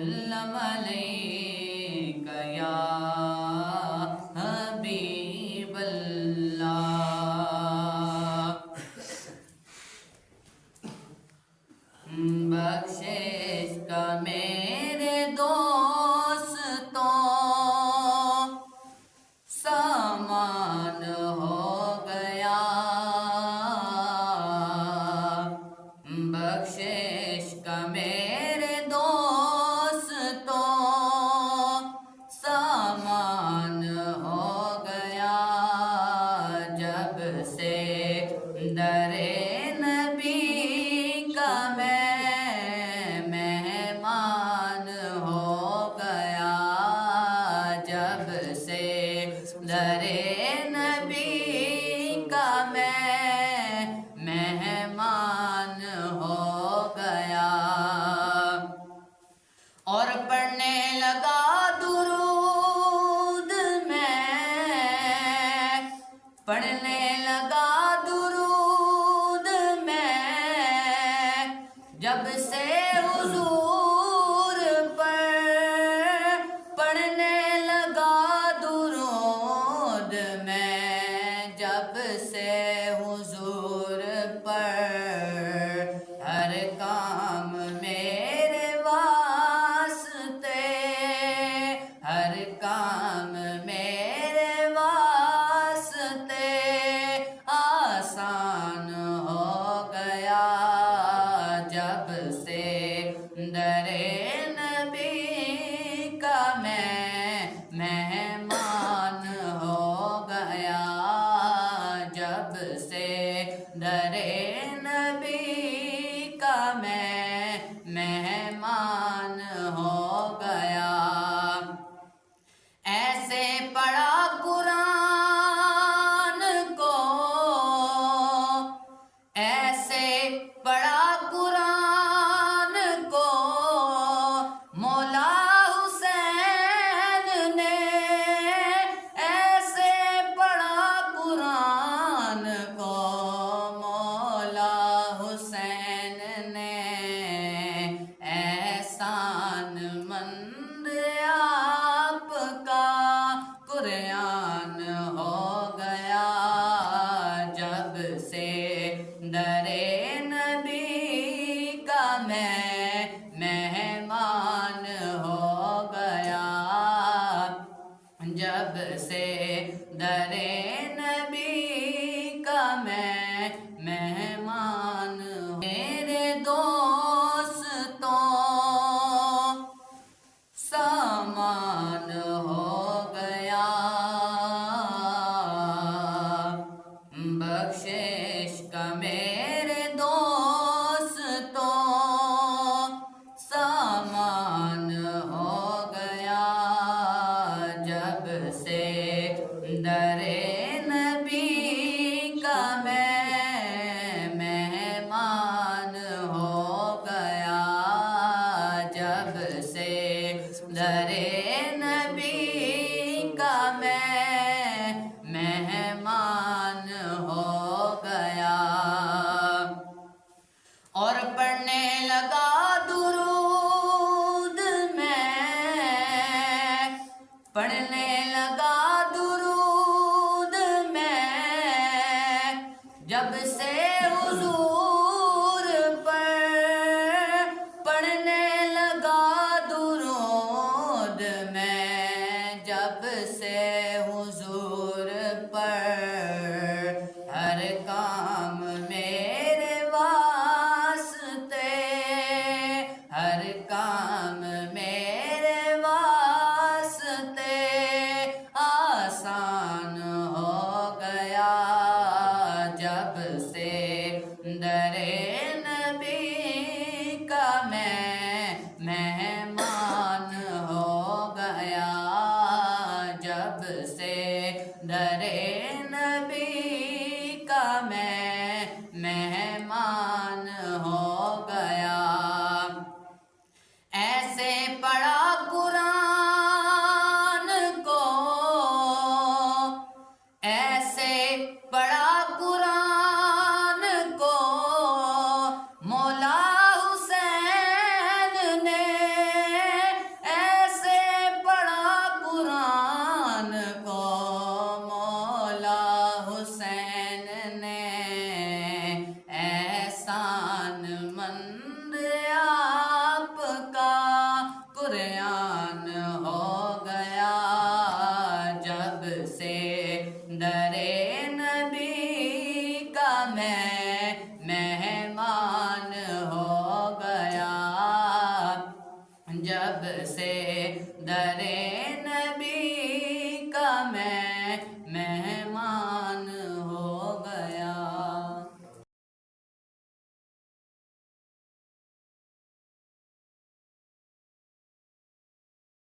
وسلم علیک یا حبیب اللہ۔ بخشش کا میرے دوستوں سامان ہو گیا، بخشش کا میرے دوستوں سامان ہو گیا، جب سے در نبی کا میں مہمان ہو گیا، جب سے در نبی کا میں مہمان ہو گیا، اور پڑھنے لگا درود میں، پڑھنے لگا درود میں، جب سے حضور پر پڑھنے لگا درود میں، جب سے حضور پر ہر کام میرے واسطے، ہر کام میرے واسطے آسان ہو گیا، جب سے در نبی کا میں مہمان ہو گیا، جب سے در نبی کا میں مہمان ہو گیا، ایسے پڑھا قرآن کو، ایسے پڑھا قرآن کو مولا حسین نے، ایسے پڑھا قرآن کو مولا حسین نے، احسان مند آپ کا قرآن ہو گیا، جب سے در نبی کا میں مہمان ہو گیا، جب سے در نبی کا میں مہمان میرے دوستوں سامان ہو گیا، بخشش کا میرے دوستوں سامان ہو گیا، جب سے در نبی کا میں مہمان ہو گیا، جب سے در نبی کا میں مہمان ہو گیا، اور پڑھنے لگا درود میں، پڑھنے لگا درود میں، جب سے حضور پر پڑھنے لگا درود میں، جب سے در نبی کا میں مہمان